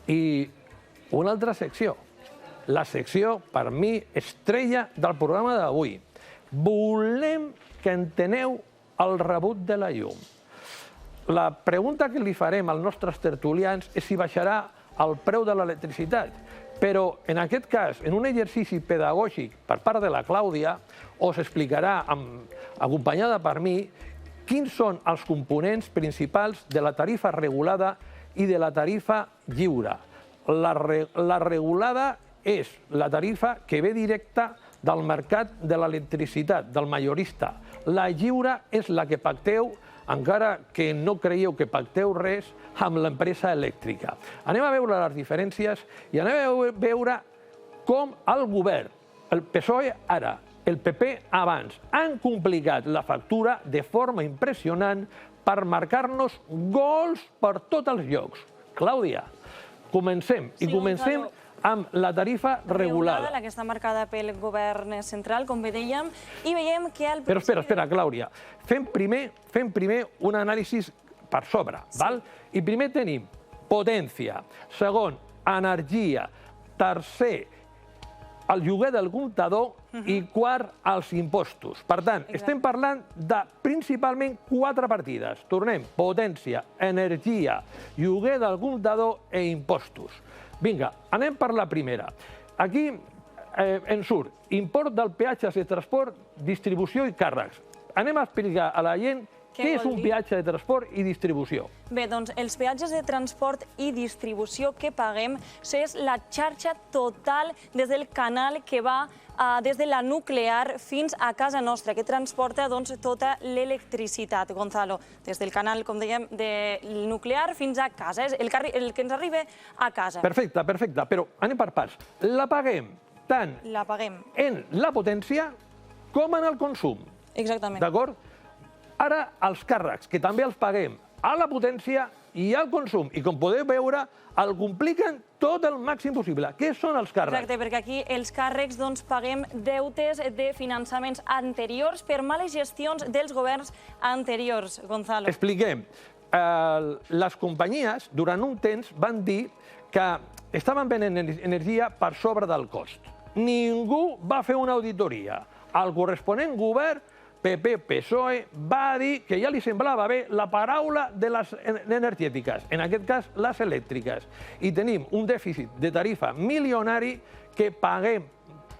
I una altra secció, la secció, per mi, estrella del programa d'avui. Volem que enteneu el rebut de la llum. La pregunta que li farem als nostres tertulians és si baixarà el preu de l'electricitat. Però, en aquest cas, en un exercici pedagògic per part de la Clàudia, us explicarà, acompanyada per mi, quins són els components principals de la tarifa regulada i de la tarifa lliure. La regulada és la tarifa que ve directa del mercat de l'electricitat, del majorista. La lliure és la que pacteu, encara que no creieu que pacteu res, amb l'empresa elèctrica. Anem a veure les diferències i anem a veure com el govern, el PSOE ara, el PP abans, han complicat la factura de forma impressionant per marcar-nos gols per tots els llocs. Clàudia, comencem. I comencem amb la tarifa regulada. La que està marcada pel govern central, com bé dèiem, i veiem que... Però espera, Clàudia. Fem primer un anàlisi per sobre. I primer tenim potència, segon, energia, tercer, el lloguer del comptador i quart, els impostos. Per tant, estem parlant de principalment 4 partides. Tornem, potència, energia, lloguer del comptador i impostos. Vinga, anem per la primera. Aquí ens surt import del peatges de transport, distribució i càrrecs. Anem a explicar a la gent què és un peatge de transport i distribució. Bé, doncs els peatges de transport i distribució que paguem és la xarxa total des del canal que va des de la nuclear fins a casa nostra, que transporta tota l'electricitat, Gonzalo. Des del canal, com dèiem, del nuclear fins a casa. És el que ens arriba a casa. Perfecte, però anem per parts. La paguem tant en la potència com en el consum. Exactament. D'acord? Ara, els càrrecs, que també els paguem a la potència i al consum. I com podeu veure, el compliquen tot el màxim possible. Què són els càrrecs? Exacte, perquè aquí els càrrecs paguem deutes de finançaments anteriors per males gestions dels governs anteriors, Gonzalo. Expliquem. Les companyies, durant un temps, van dir que estaven venent energia per sobre del cost. Ningú va fer una auditoria. El corresponent govern, PP, PSOE, va dir que ja li semblava bé la paraula de les energètiques, en aquest cas les elèctriques. I tenim un dèficit de tarifa milionari que paguem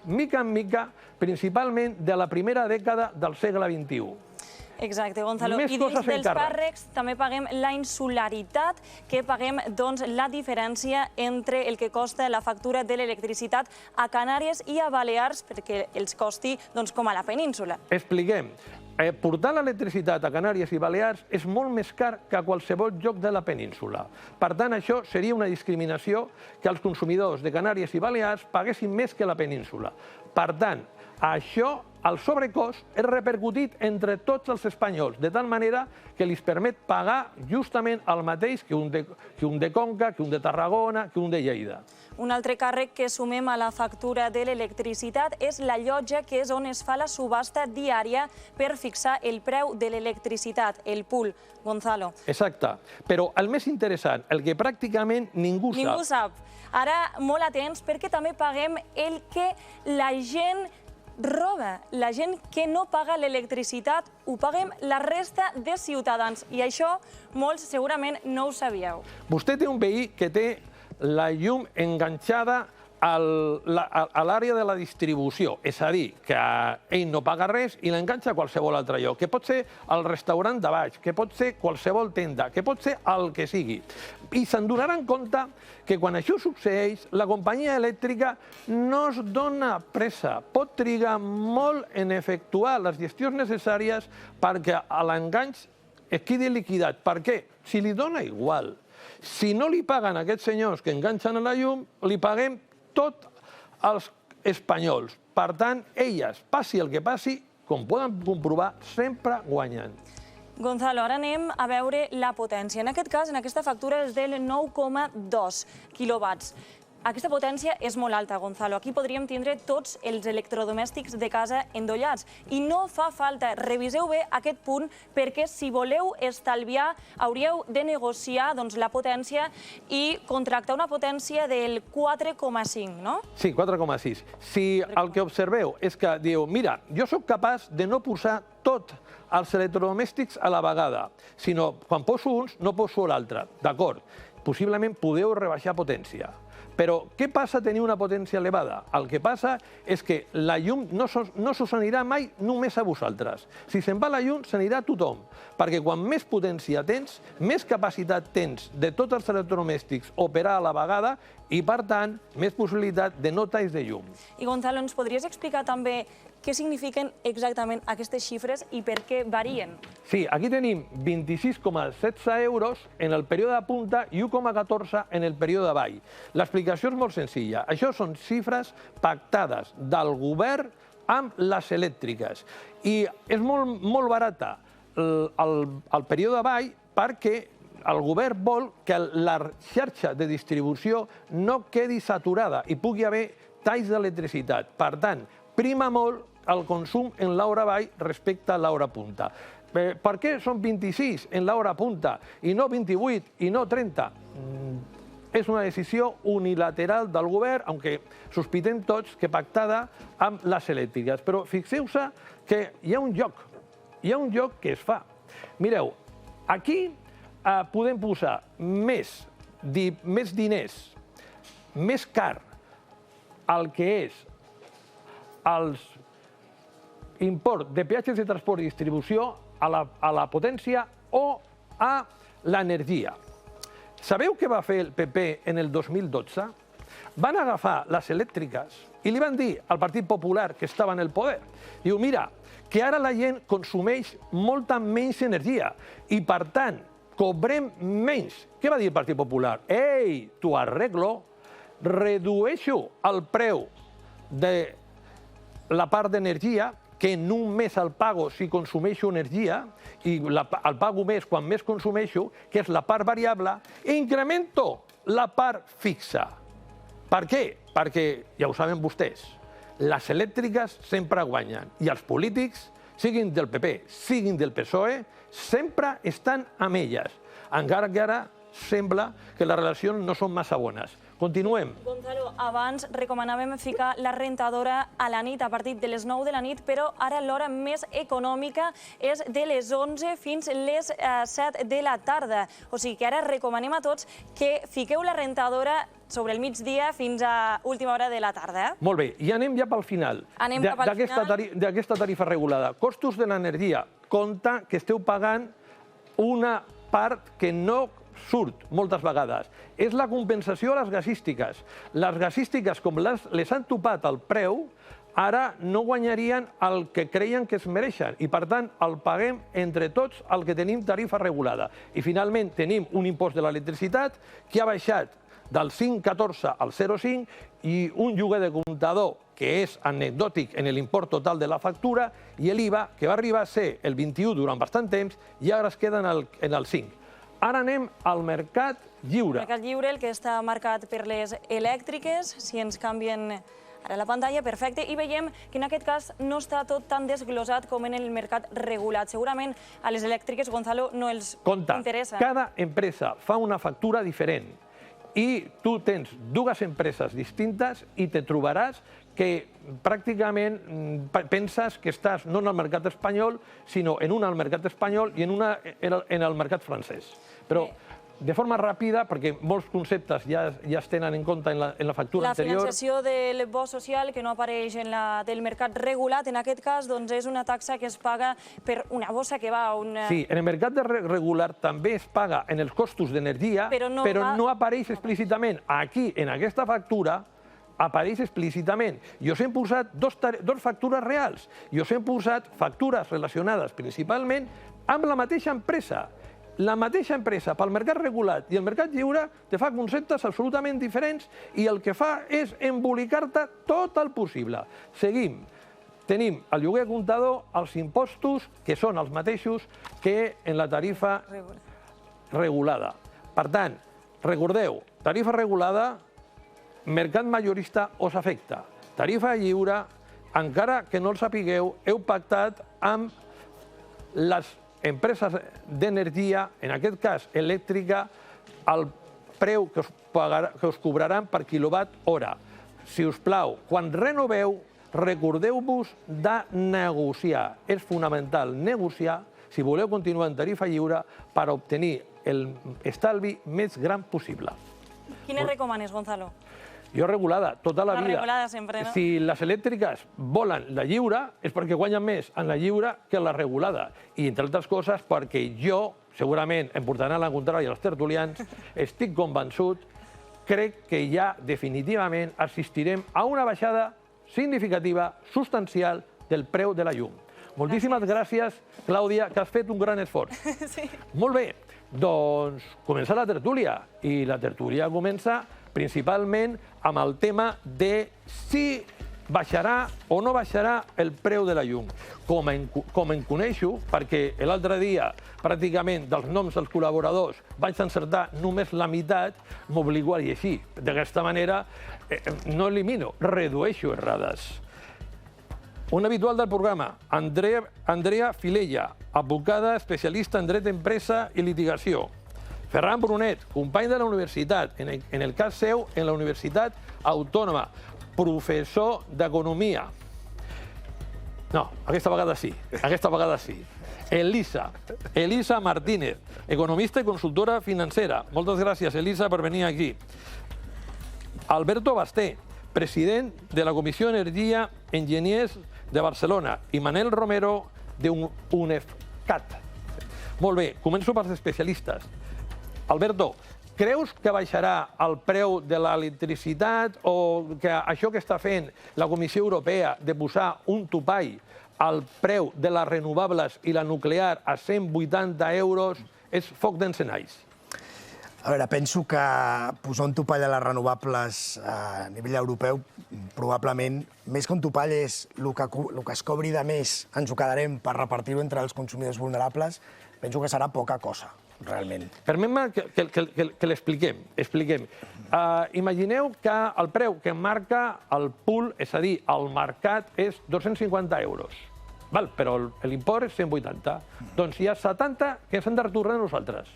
mica en mica, principalment de la primera dècada del segle XXI. Exacte, Gonzalo. I dins dels càrrecs també paguem la insularitat, que paguem la diferència entre el que costa la factura de l'electricitat a Canàries i a Balears, perquè els costi com a la península. Expliquem. Portar l'electricitat a Canàries i Balears és molt més car que a qualsevol lloc de la península. Per tant, això seria una discriminació que els consumidors de Canàries i Balears paguessin més que la península. Per tant, això, el sobrecost, és repercutit entre tots els espanyols, de tal manera que els permet pagar justament el mateix que un de Conca, que un de Tarragona, que un de Lleida. Un altre càrrec que sumem a la factura de l'electricitat és la llotja, que és on es fa la subhasta diària per fixar el preu de l'electricitat, el pool, Gonzalo. Exacte. Però el més interessant, el que pràcticament ningú sap. Ningú sap. Ara, molt atents, perquè també paguem el que la gent roba. La gent que no paga l'electricitat ho paguem la resta de ciutadans. I això molts segurament no ho sabíeu. Vostè té un veí que té la llum enganxada a l'àrea de la distribució. És a dir, que ell no paga res i l'enganxa a qualsevol altre lloc. Que pot ser el restaurant de baix, que pot ser qualsevol tenda, que pot ser el que sigui. I se'n donaran compte que quan això succeeix, la companyia elèctrica no es dona pressa. Pot trigar molt en efectuar les gestions necessàries perquè l'enganx es quedi liquidat. Per què? Si li dona igual. Si no li paguen aquests senyors que enganxen a la llum, li paguem tots els espanyols. Per tant, elles, passi el que passi, com poden comprovar, sempre guanyen. Gonzalo, ara anem a veure la potència. En aquest cas, en aquesta factura és del 9,2 quilowatts. aquesta potència és molt alta, Gonzalo. Aquí podríem tindre tots els electrodomèstics de casa endollats. I no fa falta, reviseu bé aquest punt, perquè si voleu estalviar hauríeu de negociar la potència i contractar una potència del 4,5, no? Sí, 4,6. Si el que observeu és que diu, mira, jo sóc capaç de no posar tots els electrodomèstics a la vegada, sinó quan poso uns no poso l'altre, d'acord? Possiblement podeu rebaixar potència. Però què passa a tenir una potència elevada? El que passa és que la llum no s'us anirà mai només a vosaltres. Si se'n va la llum, s'anirà a tothom. Perquè quan més potència tens, més capacitat tens de tots els electrodomèstics operar a la vegada i, per tant, més possibilitat de no talls de llum. I, Gonzalo, ens podries explicar també què signifiquen exactament aquestes xifres i per què varien? Sí, aquí tenim 26,16 euros en el període de punta i 1,14 en el període de vall. L'explicació és molt senzilla. Això són xifres pactades del govern amb les elèctriques. I és molt barata el període de vall perquè el govern vol que la xarxa de distribució no quedi saturada i pugui haver talls d'electricitat. Per tant, prima molt el consum en l'hora vall respecte a l'hora punta. Per què són 26 en l'hora punta i no 28 i no 30? És una decisió unilateral del govern, aunque sospitem tots que pactada amb les elèctriques. Però fixeu-se que hi ha un joc que es fa. Mireu, aquí podem posar més diners, més car el que és els import de peatges de transport i distribució a la potència o a l'energia. Sabeu què va fer el PP en el 2012? Van agafar les elèctriques i li van dir al Partit Popular, que estava en el poder, diu, mira, que ara la gent consumeix molta menys energia i, per tant, cobrem menys. Què va dir el Partit Popular? Ei, t'ho arreglo, redueixo el preu de la part d'energia, que només el pago si consumeixo energia, i el pago més quan més consumeixo, que és la part variable, i incremento la part fixa. Per què? Perquè, ja ho saben vostès, les elèctriques sempre guanyen, i els polítics, siguin del PP, siguin del PSOE, sempre estan amb elles, encara que ara sembla que les relacions no són massa bones. Continuem. Gonzalo, abans recomanàvem ficar la rentadora a la nit, a partir de les 9 de la nit, però ara l'hora més econòmica és de les 11 fins les 7 de la tarda. O sigui que ara recomanem a tots que fiqueu la rentadora sobre el migdia fins a última hora de la tarda. Molt bé, i anem ja pel final d'aquesta tarifa regulada. Costos de l'energia. Compte que esteu pagant una part que no surt moltes vegades. És la compensació a les gasístiques. Les gasístiques, com les han topat al preu, ara no guanyarien el que creien que es mereixen i, per tant, el paguem entre tots el que tenim tarifa regulada. I, finalment, tenim un impost de l'electricitat que ha baixat del 5,14 al 0,5 i un lloguer de comptador que és anecdòtic en l'import total de la factura i l'IVA, que va arribar a ser el 21 durant bastant temps i ara es queda en el 5. Ara anem al mercat lliure. El mercat lliure, el que està marcat per les elèctriques, si ens canvien ara la pantalla, perfecte, i veiem que en aquest cas no està tot tan desglosat com en el mercat regulat. Segurament a les elèctriques, Gonzalo, no els interessa. Cada empresa fa una factura diferent i tu tens dues empreses distintes i te trobaràs que pràcticament penses que estàs no en el mercat espanyol, sinó en una al mercat espanyol i en una en el mercat francès. Però de forma ràpida, perquè molts conceptes ja es tenen en compte en la factura anterior. La financiació del bo social, que no apareix en la del mercat regulat, en aquest cas, doncs és una taxa que es paga per una bossa que va a una... Sí, en el mercat regular també es paga en els costos d'energia, però no apareix explícitament. Aquí, en aquesta factura, apareix explícitament. I us hem posat dos factures reals. I us hem posat factures relacionades principalment amb la mateixa empresa. La mateixa empresa, pel mercat regulat i el mercat lliure, te fa conceptes absolutament diferents i el que fa és embolicar-te tot el possible. Seguim. Tenim el lloguer comptador, els impostos, que són els mateixos que en la tarifa regulada. Per tant, recordeu, tarifa regulada, mercat majorista us afecta. Tarifa lliure, encara que no el sapigueu, heu pactat amb les empreses d'energia, en aquest cas elèctrica, el preu que us cobraran per quilowatt hora. Si us plau, quan renoveu, recordeu-vos de negociar. És fonamental negociar si voleu continuar en tarifa lliure per obtenir l'estalvi més gran possible. Quines recomanes, Gonzalo? Jo regulada, tota la vida. Regulada sempre, no? Si les elèctriques volen la lliure, és perquè guanyen més en la lliure que en la regulada. I, entre altres coses, perquè jo, segurament em portaran a la contrària als tertulians, estic convençut, crec que ja definitivament assistirem a una baixada significativa, substancial, del preu de la llum. Moltíssimes gràcies, Clàudia, que has fet un gran esforç. Sí. Molt bé, doncs comença la tertúlia. I la tertúlia comença principalment amb el tema de si baixarà o no baixarà el preu de la llum. Com en coneixo, perquè l'altre dia, pràcticament, dels noms dels col·laboradors vaig encertar només la meitat, m'obligo a llegir. D'aquesta manera, no elimino, redueixo errades. Un habitual del programa, Andrea Filella, advocada especialista en dret d'empresa i litigació. Ferran Brunet, company de la universitat, en el cas seu, en la Universitat Autònoma, professor d'Economia. No, aquesta vegada sí, aquesta vegada sí. Elisa Martínez, economista i consultora financera. Moltes gràcies, Elisa, per venir aquí. Alberto Basté, president de la Comissió d'Energia Enginyers de Barcelona, i Manel Romero, d'UNEFCAT. Molt bé, començo pels especialistes. Alberto, creus que baixarà el preu de l'electricitat o que això que està fent la Comissió Europea de posar un topall al preu de les renovables i la nuclear a 180 euros és foc d'encenalls? A veure, penso que posar un topall a les renovables a nivell europeu, probablement, més que un topall és el que es cobri de més, ens ho quedarem per repartir-ho entre els consumidors vulnerables, penso que serà poca cosa, realment. Permet-me que l'expliquem. Imagineu que el preu que marca el pool, és a dir, el mercat, és 250 euros. Però l'import és 180. Doncs hi ha 70 que ens han de retornar a nosaltres.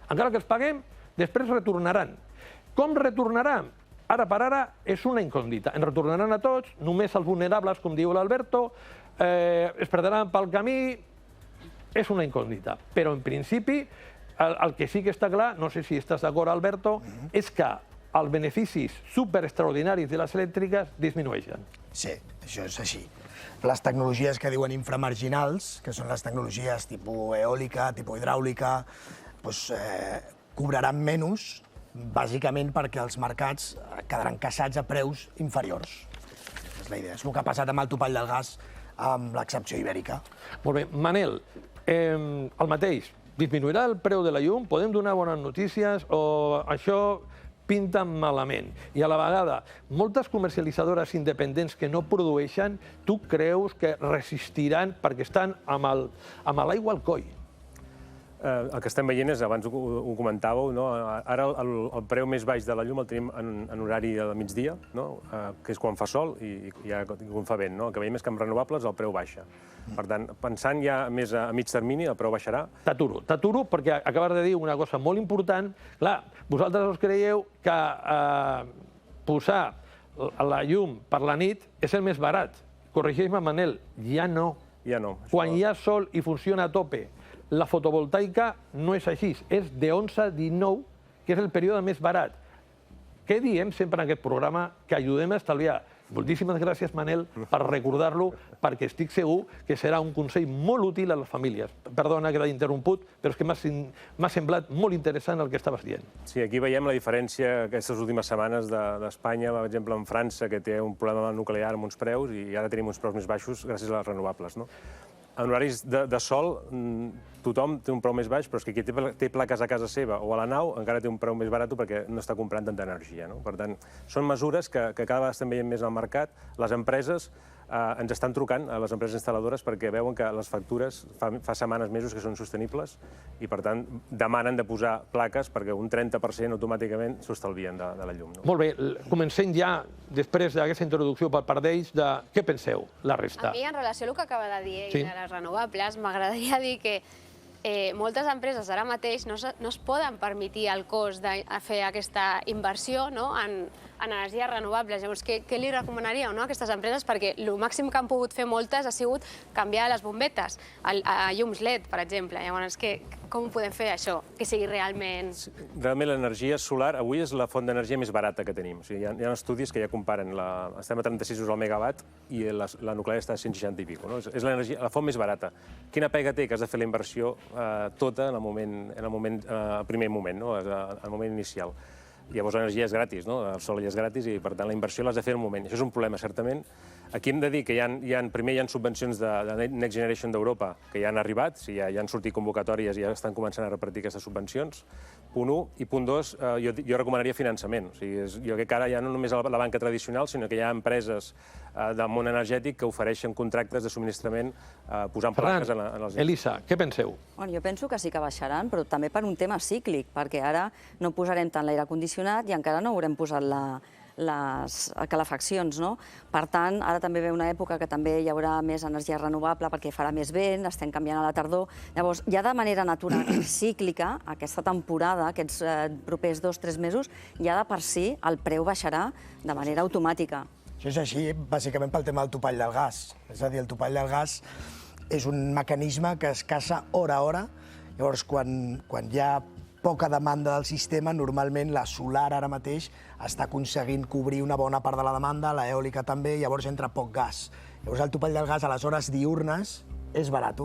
Encara que els paguem, després retornaran. Com retornaran? Ara per ara és una incògnita. Ens retornaran a tots, només els vulnerables, com diu l'Alberto, es perdran pel camí, és una incògnita. Però, en principi, el que sí que està clar, no sé si estàs d'acord, Alberto, és que els beneficis superextraordinaris de les elèctriques disminueixen. Sí, això és així. Les tecnologies que diuen inframarginals, que són les tecnologies tipus eòlica, tipus hidràulica, cobraran menys, bàsicament perquè els mercats quedaran caçats a preus inferiors. És la idea. És el que ha passat amb el topall del gas, amb l'excepció ibèrica. Molt bé. Manel, el mateix. Disminuirà el preu de la llum? Podem donar bones notícies o això pinta malament? I a la vegada, moltes comercialitzadores independents que no produeixen, tu creus que resistiran perquè estan amb l'aigua al coll? El que estem veient és, abans ho comentàveu, ara el preu més baix de la llum el tenim en horari de migdia, que és quan fa sol i quan fa vent. El que veiem és que amb renovables el preu baixa. Per tant, pensant ja més a mig termini, el preu baixarà. T'aturo perquè acabes de dir una cosa molt important. Clar, vosaltres us creieu que posar la llum per la nit és el més barat. Corregeix-me, Manel, ja no. Ja no. Quan hi ha sol i funciona a tope, la fotovoltaica no és així, és de 11 a 19, que és el període més barat. Què diem sempre en aquest programa? Que ajudem a estalviar. Moltíssimes gràcies, Manel, per recordar-lo, perquè estic segur que serà un consell molt útil a les famílies. Perdona que t'he interromput, però és que m'ha semblat molt interessant el que estaves dient. Sí, aquí veiem la diferència aquestes últimes setmanes d'Espanya, per exemple, en França, que té un problema nuclear amb uns preus, i ara tenim uns preus més baixos gràcies a les renovables. En horaris de sol tothom té un preu més baix, però és que qui té plaques a casa seva o a la nau encara té un preu més barat perquè no està comprant tanta energia. Per tant, són mesures que cada vegada estem veient més al mercat. Les empreses ens estan trucant, a les empreses instal·ladores, perquè veuen que les factures fa setmanes, mesos que són sostenibles i, per tant, demanen de posar plaques perquè un 30% automàticament s'estalvien de la llum. Molt bé, comencem ja, després d'aquesta introducció per part d'ells, de què penseu, la resta. A mi, en relació al que acaba de dir ell de les renovables, m'agradaria dir que moltes empreses ara mateix no es poden permetir el cost de fer aquesta inversió en energies renovables. Llavors, què li recomanaríeu a aquestes empreses? Perquè el màxim que han pogut fer moltes ha sigut canviar les bombetes a llums LED, per exemple. Llavors, com podem fer això, que sigui realment... Realment l'energia solar avui és la font d'energia més barata que tenim. Hi ha estudis que ja comparen. Estem a 36 euros al megawatt i la nuclear està a 160 i pico. És la font més barata. Quina pega té que has de fer la inversió tota en el primer moment, en el moment inicial? Llavors l'energia és gratis, el sol ja és gratis i, per tant, la inversió l'has de fer en un moment. Això és un problema, certament. Aquí hem de dir que primer hi ha subvencions de Next Generation d'Europa que ja han arribat, ja han sortit convocatòries i ja estan començant a repartir aquestes subvencions, punt 1. I punt 2, jo recomanaria finançament. Jo crec que ara ja no només la banca tradicional, sinó que hi ha empreses del món energètic que ofereixen contractes de subministrament posant plaques en els... Elisa, què penseu? Jo penso que sí que baixaran, però també per un tema cíclic, perquè ara no posarem tant l'aire condicionat i encara no haurem posat les calefaccions. Per tant, ara també ve una època que també hi haurà més energia renovable perquè farà més vent, estem canviant a la tardor. Llavors, ja de manera natural i cíclica, aquesta temporada, aquests propers 2 o 3 mesos, ja de per si el preu baixarà de manera automàtica. Això és així, bàsicament pel tema del topall del gas. És a dir, el topall del gas és un mecanisme que es caça hora a hora. Llavors, quan hi ha poca demanda del sistema, normalment la solar ara mateix està aconseguint cobrir una bona part de la demanda, l'eòlica també, llavors entra poc gas. Llavors el topall del gas a les hores diurnes és barat.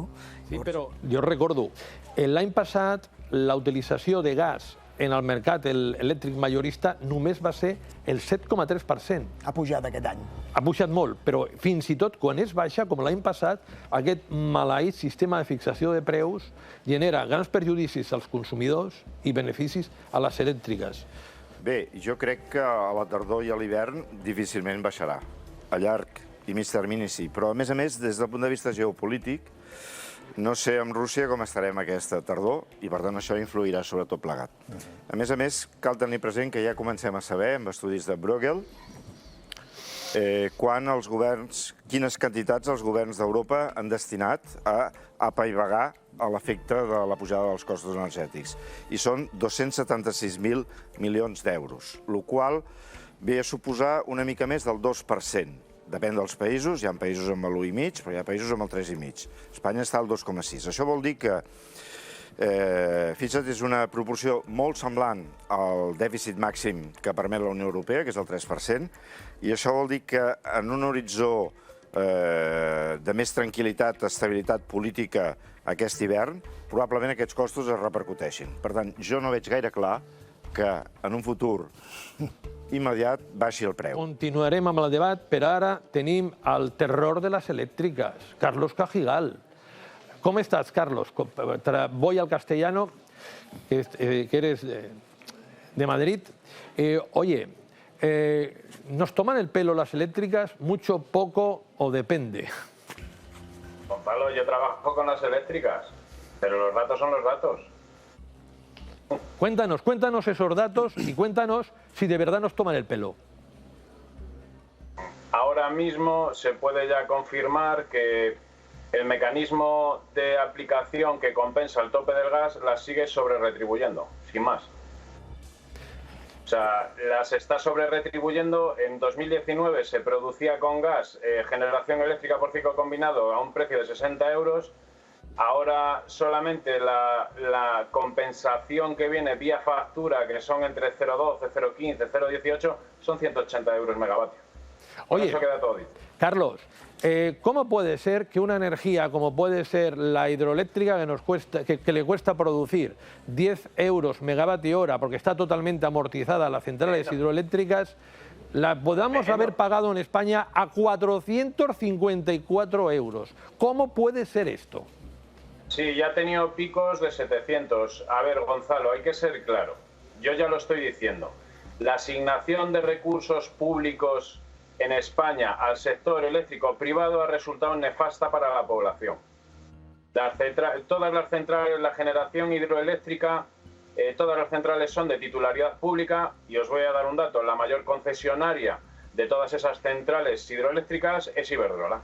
Sí, però jo recordo, l'any passat la utilització de gas en el mercat elèctric majorista només va ser el 7,3%. Ha pujat aquest any. Ha pujat molt, però fins i tot quan és baixa, com l'any passat, aquest maleït sistema de fixació de preus genera grans perjudicis als consumidors i beneficis a les elèctriques. Bé, jo crec que a la tardor i a l'hivern difícilment baixarà. A llarg i mig termini sí, però a més, des del punt de vista geopolític, no sé amb Rússia com estarem aquesta tardor i, per tant, això influirà sobre tot plegat. A més, cal tenir present que ja comencem a saber, amb estudis de Bruegel, quines quantitats els governs d'Europa han destinat a apaivagar l'efecte de la pujada dels costos energètics. I són 276.000 milions d'euros, el qual ve a suposar una mica més del 2%. Depèn dels països, hi ha països amb l'1,5, però hi ha països amb el 3,5. Espanya està al 2,6. Això vol dir que, fixa't, és una proporció molt semblant al dèficit màxim que permet la Unió Europea, que és el 3%, i això vol dir que en un horitzó de més tranquil·litat, estabilitat política aquest hivern, probablement aquests costos es repercuteixin. Per tant, jo no veig gaire clar que en un futur immediat baixi el preu. Continuarem amb el debat, però ara tenim el terror de les elèctriques. Carlos Cajigal. ¿Cómo estás, Carlos? Voy al castellano, que eres de Madrid. Oye, ¿nos toman el pelo las eléctricas? ¿Mucho, poco o depende? Gonzalo, yo trabajo con las eléctricas, pero los datos son los datos. Cuéntanos esos datos y cuéntanos si de verdad nos toman el pelo. Ahora mismo se puede ya confirmar que el mecanismo de aplicación que compensa el tope del gas las sigue sobre-retribuyendo, sin más. O sea, las está sobre-retribuyendo. En 2019 se producía con gas generación eléctrica por ciclo combinado a un precio de 60 euros. Ahora solamente la compensación que viene vía factura, que son entre 0,12, 0,15, 0,18, son 180 euros megavatio. Oye, eso queda todo dicho. Carlos, ¿cómo puede ser que una energía como puede ser la hidroeléctrica que le cuesta producir 10 euros megavatio hora porque está totalmente amortizada las centrales hidroeléctricas, la podamos haber pagado en España a 454 euros? ¿Cómo puede ser esto? Sí, ya ha tenido picos de 700. A ver, Gonzalo, hay que ser claro. Yo ya lo estoy diciendo. La asignación de recursos públicos en España al sector eléctrico privado ha resultado nefasta para la población. Todas las centrales, la generación hidroeléctrica, todas las centrales son de titularidad pública y os voy a dar un dato. La mayor concesionaria de todas esas centrales hidroeléctricas es Iberdrola.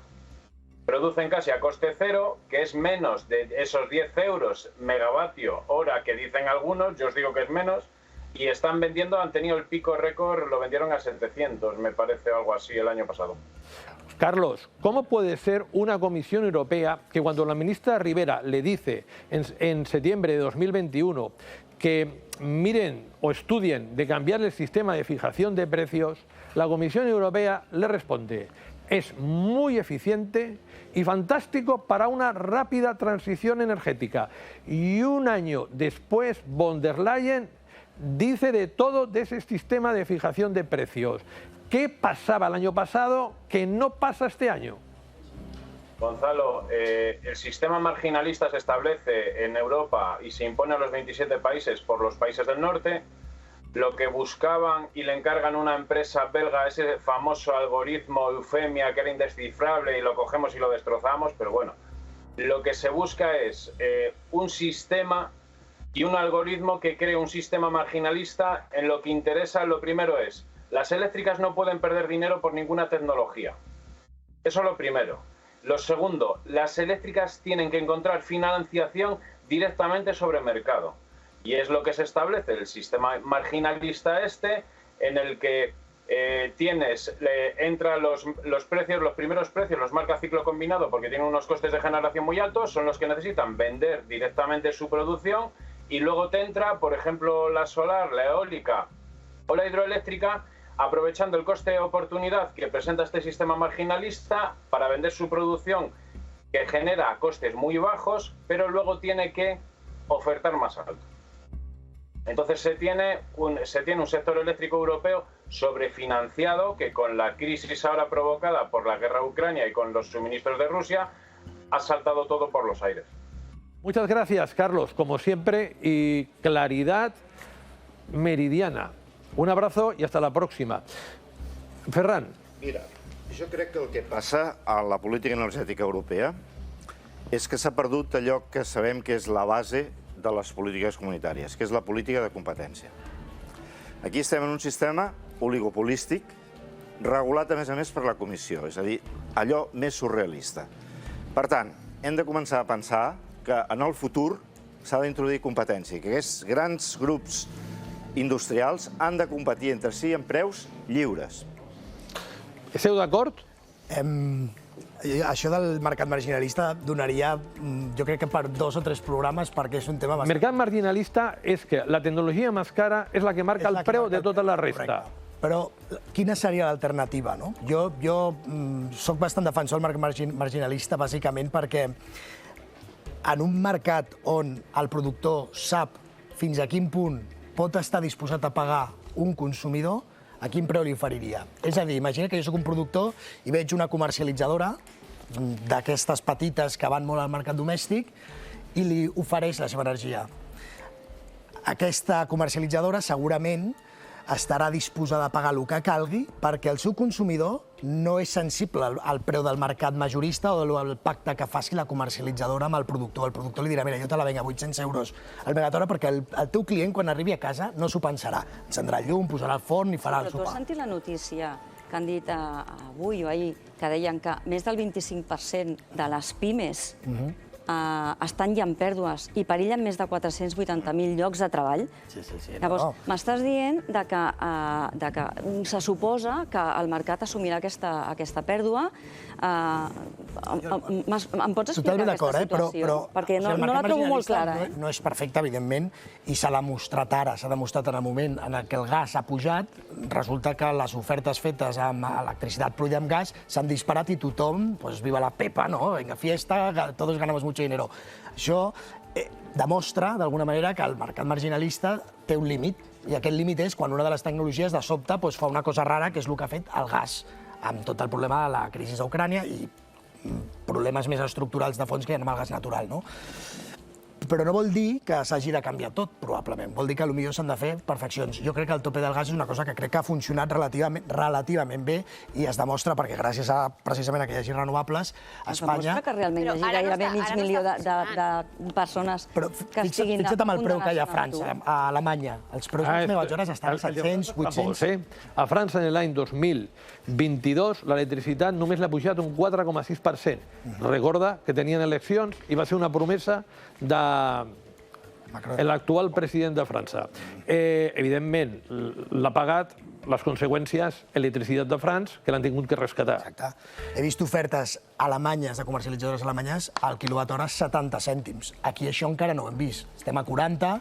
Producen casi a coste cero, que es menos de esos 10 euros megavatio hora que dicen algunos, yo os digo que es menos, y están vendiendo, han tenido el pico récord, lo vendieron a 700, me parece, algo así, el año pasado. Carlos, ¿cómo puede ser una Comisión Europea que cuando la ministra Rivera le dice en septiembre de 2021 que miren o estudien de cambiar el sistema de fijación de precios, la Comisión Europea le responde: es muy eficiente y fantástico para una rápida transición energética? Y un año después, von der Leyen dice de todo de ese sistema de fijación de precios. ¿Qué pasaba el año pasado que no pasa este año? Gonzalo, el sistema marginalista se establece en Europa y se impone a los 27 países por los países del norte. Lo que buscaban y le encargan a una empresa belga, ese famoso algoritmo Eufemia que era indescifrable y lo cogemos y lo destrozamos, pero bueno, lo que se busca es un sistema y un algoritmo que cree un sistema marginalista. En lo que interesa, lo primero es, las eléctricas no pueden perder dinero por ninguna tecnología. Eso es lo primero. Lo segundo, las eléctricas tienen que encontrar financiación directamente sobre el mercado. Y es lo que se establece, el sistema marginalista en el que entran los precios, los primeros precios los marca ciclo combinado porque tienen unos costes de generación muy altos, son los que necesitan vender directamente su producción, y luego te entra, por ejemplo, la solar, la eólica o la hidroeléctrica, aprovechando el coste de oportunidad que presenta este sistema marginalista para vender su producción, que genera costes muy bajos, pero luego tiene que ofertar más alto. Entonces se tiene un sector eléctrico europeo sobrefinanciado que, con la crisis ahora provocada por la guerra de Ucrania y con los suministros de Rusia, ha saltado todo por los aires. Muchas gracias, Carlos, como siempre, y claridad meridiana. Un abrazo i hasta la pròxima. Ferran. Mira, jo crec que el que passa a la política energètica europea és que s'ha perdut allò que sabem que és la base de les polítiques comunitàries, que és la política de competència. Aquí estem en un sistema oligopolístic regulat, a més, per la Comissió, és a dir, allò més surrealista. Per tant, hem de començar a pensar que en el futur s'ha d'introduir competència, que aquests grans grups industrials han de competir entre si en preus lliures. Esteu d'acord? Això del mercat marginalista donaria, jo crec que per 2 o 3 programes, perquè és un tema bastant... Mercat marginalista és que la tecnologia més cara és la que marca el preu de tota la resta. Però quina seria l'alternativa, no? Jo soc bastant defensor del mercat marginalista, bàsicament perquè en un mercat on el productor sap fins a quin punt pot estar disposat a pagar un consumidor, a quin preu li oferiria? És a dir, imagina que jo soc un productor i veig una comercialitzadora d'aquestes petites que van molt al mercat domèstic i li ofereix la seva energia. Aquesta comercialitzadora segurament estarà disposada a pagar el que calgui perquè el seu consumidor no és sensible al preu del mercat majorista o al pacte que faci la comercialitzadora amb el productor. El productor li dirà, mira, jo te la venc a 800 euros al megawatt-hora perquè el teu client, quan arribi a casa, no s'ho pensarà. Encendrà el llum, posarà el forn i farà el sopar. Però tu has sentit la notícia que han dit avui o ahir, que deien que més del 25% de les pimes estan ja en pèrdues i perillen més de 480.000 llocs de treball. Llavors, m'estàs dient que se suposa que el mercat assumirà aquesta pèrdua. Em pots explicar aquesta situació? Perquè no la trobo molt clara. No és perfecte, evidentment, i s'ha demostrat ara, s'ha demostrat en el moment en què el gas ha pujat, resulta que les ofertes fetes amb electricitat produïda amb gas s'han disparat i tothom, pues viva la pepa, ¿no? Venga, fiesta, todos ganamos mucho dinero. Això demostra, d'alguna manera, que el mercat marginalista té un límit, i aquest límit és quan una de les tecnologies de sobte fa una cosa rara, que és el que ha fet el gas, amb tot el problema de la crisi d'Ucrània, i problemes més estructurals de fons que hi ha amb el gas natural, no? Però no vol dir que s'hagi de canviar tot, probablement. Vol dir que potser s'han de fer perfeccions. Jo crec que el tope del gas és una cosa que crec que ha funcionat relativament bé i es demostra perquè gràcies a precisament a que hi hagi renovables, a Espanya... Es demostra que realment hi hagi gairebé mig milió de persones que estiguin fixa't amb el preu que hi ha a França, a Alemanya. Els preus de les megawatt-hores estan a 700, 800... A França, en l'any 2022, l'electricitat només l'ha pujat un 4,6%. Recorda que tenien eleccions i va ser una promesa de l'actual president de França. Evidentment, l'ha pagat les conseqüències electricitat de França, que l'han tingut que rescatar. Exacte. He vist ofertes alemanyes, de comercialitzadores alemanyes, al quilowatt-hora 70 cèntims. Aquí això encara no ho hem vist. Estem a 40,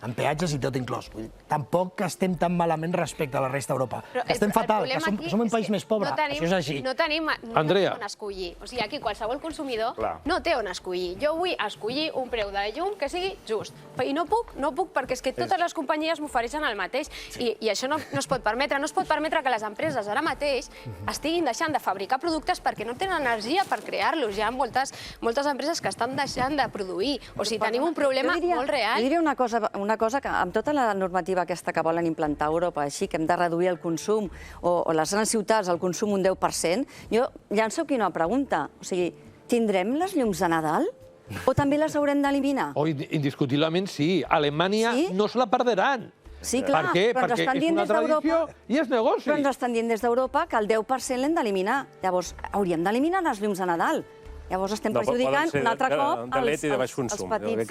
amb peatges i tot inclòs. Tampoc estem tan malament respecte a la resta d'Europa. Estem fatal, que som un país més pobre. Això és així. No tenim on escollir. O sigui, aquí qualsevol consumidor no té on escollir. Jo vull escollir un preu de llum que sigui just. I no puc perquè és que totes les companyies m'ofereixen el mateix. I això no es pot permetre. No es pot permetre que les empreses ara mateix estiguin deixant de fabricar productes perquè no tenen energia per crear-los. Hi ha moltes empreses que estan deixant de produir. O sigui, tenim un problema molt real. Jo diria una cosa que amb tota la normativa aquesta que volen implantar a Europa, així que hem de reduir el consum, o les grans ciutats el consum un 10%, jo llanço aquí una pregunta. O sigui, tindrem les llums de Nadal? O també les haurem d'eliminar? Indiscutiblement sí. Alemanya no se la perdran. Sí, clar, Per què? Perquè és una tradició i és negoci. Però ens estan dient des d'Europa que el 10% l'hem d'eliminar. Llavors, hauríem d'eliminar les llums de Nadal. Llavors estem perjudicant un altre cop els petits.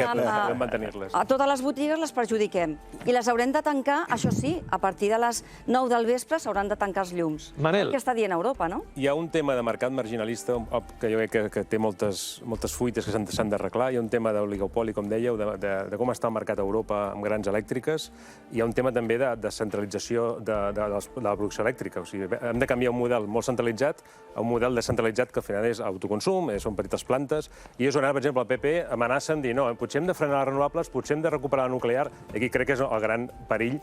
A totes les botigues les perjudiquem. I les haurem de tancar, això sí, a partir de les 9 del vespre s'hauran de tancar els llums. Manel. Què està dient Europa, no? Hi ha un tema de mercat marginalista que jo crec que té moltes fuites que s'han d'arreglar. Hi ha un tema d'oligopoli, com dèieu, de com està el mercat a Europa amb grans elèctriques. Hi ha un tema també de centralització de la producció elèctrica. O sigui, hem de canviar un model molt centralitzat a un model descentralitzat que al final és autoconsum, són petites plantes, i és on ara, per exemple, el PP amenaça amb dir no, potser hem de frenar les renovables, potser hem de recuperar la nuclear. Aquí crec que és el gran perill,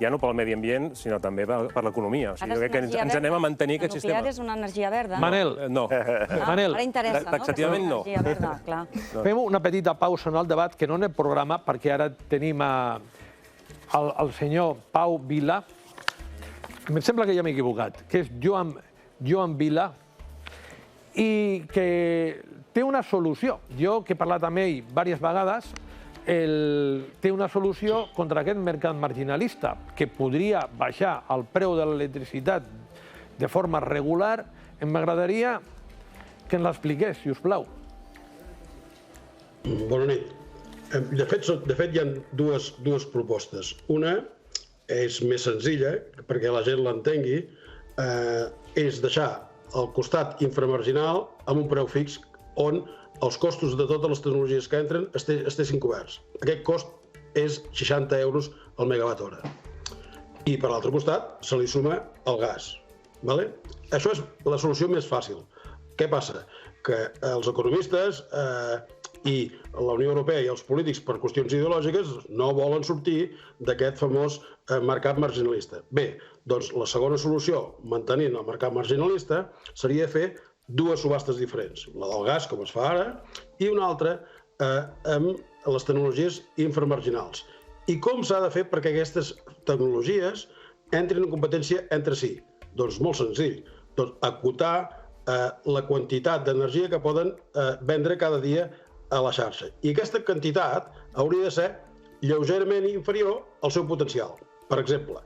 ja no pel medi ambient, sinó també per l'economia. O sigui, jo crec que ens anem a mantenir aquest sistema. La nuclear és una energia verda. Manel. No. Ara interessa, no? Taxativament no. Fem una petita pausa en el debat, que no en el programa, perquè ara tenim el senyor Pau Vila. Em sembla que ja m'he equivocat, que és Joan Vila, i que té una solució. Jo, que he parlat amb ell diverses vegades, té una solució contra aquest mercat marginalista, que podria baixar el preu de l'electricitat de forma regular. M'agradaria que ens l'expliqués, si us plau. Bona nit. De fet, hi ha dues propostes. Una és més senzilla, perquè la gent l'entengui, és deixar el costat inframarginal amb un preu fix on els costos de totes les tecnologies que entren estessin coberts. Aquest cost és 60 euros al megawatt hora. I per l'altre costat se li suma el gas. Això és la solució més fàcil. Què passa? Que els economistes i la Unió Europea i els polítics, per qüestions ideològiques, no volen sortir d'aquest famós mercat marginalista. Bé, doncs la segona solució, mantenint el mercat marginalista, seria fer dues subhastes diferents. La del gas, com es fa ara, i una altra amb les tecnologies inframarginals. I com s'ha de fer perquè aquestes tecnologies entrin en competència entre si? Doncs molt senzill. Acotar la quantitat d'energia que poden vendre cada dia a la xarxa. I aquesta quantitat hauria de ser lleugerament inferior al seu potencial. Per exemple,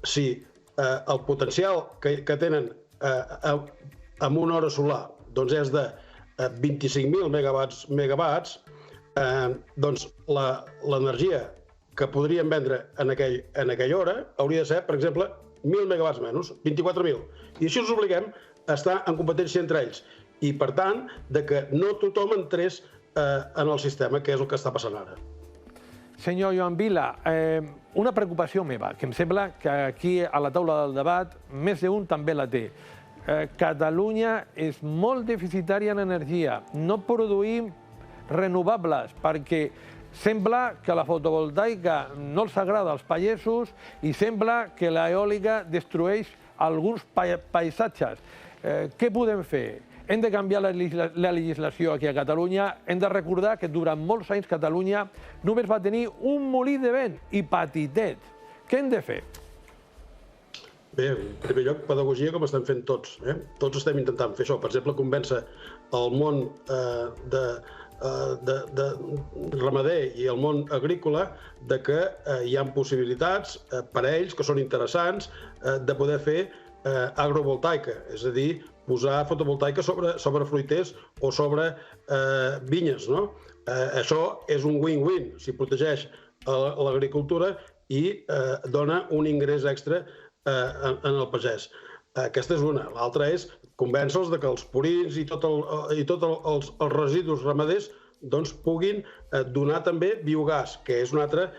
si el potencial que tenen amb una hora solar és de 25.000 megawatts, doncs l'energia que podrien vendre en aquella hora hauria de ser, per exemple, 1.000 megawatts menys, 24.000. I així els obliguem a estar en competència entre ells. I, per tant, que no tothom entrés en el sistema, que és el que està passant ara. Senyor Joan Vila, una preocupació meva, que em sembla que aquí a la taula del debat més d'un també la té. Catalunya és molt deficitària en energia. No produïm renovables perquè sembla que la fotovoltaica no els agrada als pagesos i sembla que l'eòlica destrueix alguns paisatges. Què podem fer? hem de canviar la legislació aquí a Catalunya. Hem de recordar que durant molts anys Catalunya només va tenir un molí de vent, i petitet. Què hem de fer? Bé, en primer lloc, pedagogia com estem fent tots. Tots estem intentant fer això. Per exemple, convèncer el món de ramader i el món agrícola de que hi ha possibilitats per a ells, que són interessants, de poder fer agrovoltaica, és a dir, posar fotovoltaica sobre fruiters o sobre vinyes. Això és un win-win, si protegeix l'agricultura i dona un ingrés extra en el pagès. Aquesta és una. L'altra és convèncer-los que els purins i tots els residus ramaders puguin donar també biogàs, que és un altre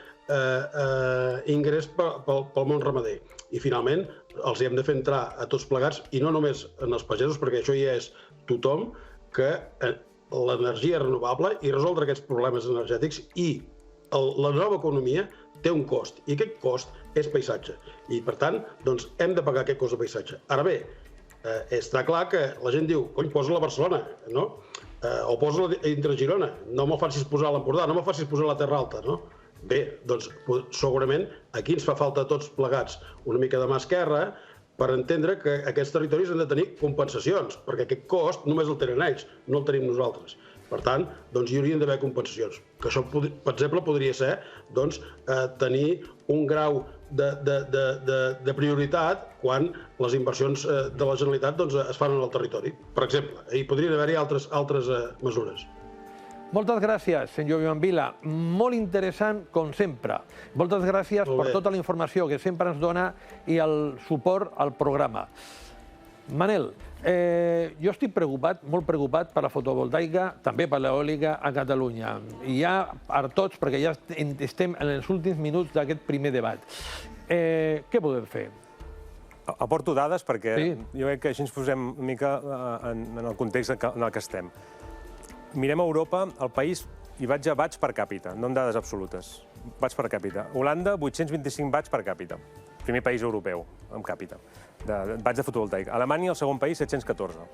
ingrés pel món ramader. I finalment els hem de fer entrar a tots plegats, i no només en els pagesos, perquè això ja és tothom, que l'energia renovable i resoldre aquests problemes energètics i la nova economia té un cost, i aquest cost és paisatge. I, per tant, hem de pagar aquest cost de paisatge. Ara bé, està clar que la gent diu, cony, posa-la a Barcelona, no? O posa-la entre Girona, no me'l facis posar a l'Empordà, no me'l facis posar a la Terra Alta, no? Bé, doncs segurament aquí ens fa falta a tots plegats una mica de mà esquerra per entendre que aquests territoris han de tenir compensacions, perquè aquest cost només el tenen ells, no el tenim nosaltres. Per tant, hi haurien d'haver compensacions. Que això, per exemple, podria ser tenir un grau de prioritat quan les inversions de la Generalitat es fan en el territori. Per exemple, hi podrien haver-hi altres mesures. Moltes gràcies, senyor Joan Vila. Molt interessant, com sempre. Moltes gràcies per tota la informació que sempre ens dona i el suport al programa. Manel, jo estic preocupat, molt preocupat per la fotovoltaica, també per l'eòlica a Catalunya. I ja per tots, perquè ja estem en els últims minuts d'aquest primer debat. Què podem fer? Aporto dades perquè jo crec que així ens posem una mica en el context en el que estem. Mirem a Europa, el país, hi vaig a watts per càpita, no en dades absolutes. Watts per càpita. Holanda, 825 watts per càpita. Primer país europeu, en càpita, de watts de fotovoltaica. Alemanya, el segon país, 714.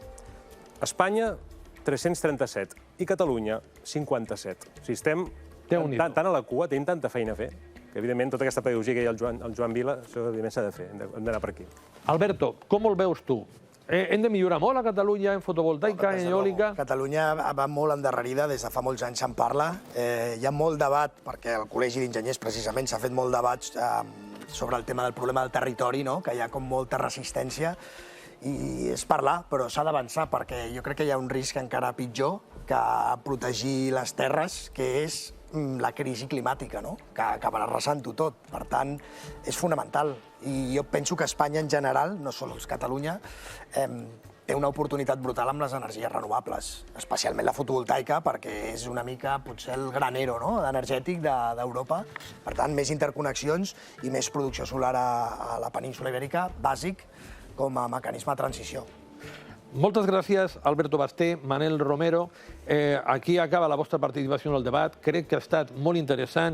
Espanya, 337. I Catalunya, 57. O sigui, estem tan a la cua, tenim tanta feina a fer, que evidentment tota aquesta pedagogia que hi ha el Joan Vila, això evidentment s'ha de fer, hem d'anar per aquí. Alberto, com el veus tu? Hem de millorar molt a Catalunya en fotovoltaica, en eòlica? Catalunya va molt endarrerida, des de fa molts anys se'n parla. Hi ha molt debat, perquè al Col·legi d'Enginyers precisament s'ha fet molt debat sobre el tema del problema del territori, que hi ha com molta resistència, i és parlar, però s'ha d'avançar, perquè jo crec que hi ha un risc encara pitjor que protegir les terres, que és la crisi climàtica, que acabarà arrasant-ho tot. Per tant, és fonamental. I jo penso que Espanya en general, no sols Catalunya, té una oportunitat brutal amb les energies renovables, especialment la fotovoltaica, perquè és una mica potser el granero energètic d'Europa. Per tant, més interconnexions i més producció solar a la península Ibèrica, bàsic com a mecanisme de transició. Moltes gràcies, Alberto Basté, Manel Romero. Aquí acaba la vostra participació en el debat. Crec que ha estat molt interessant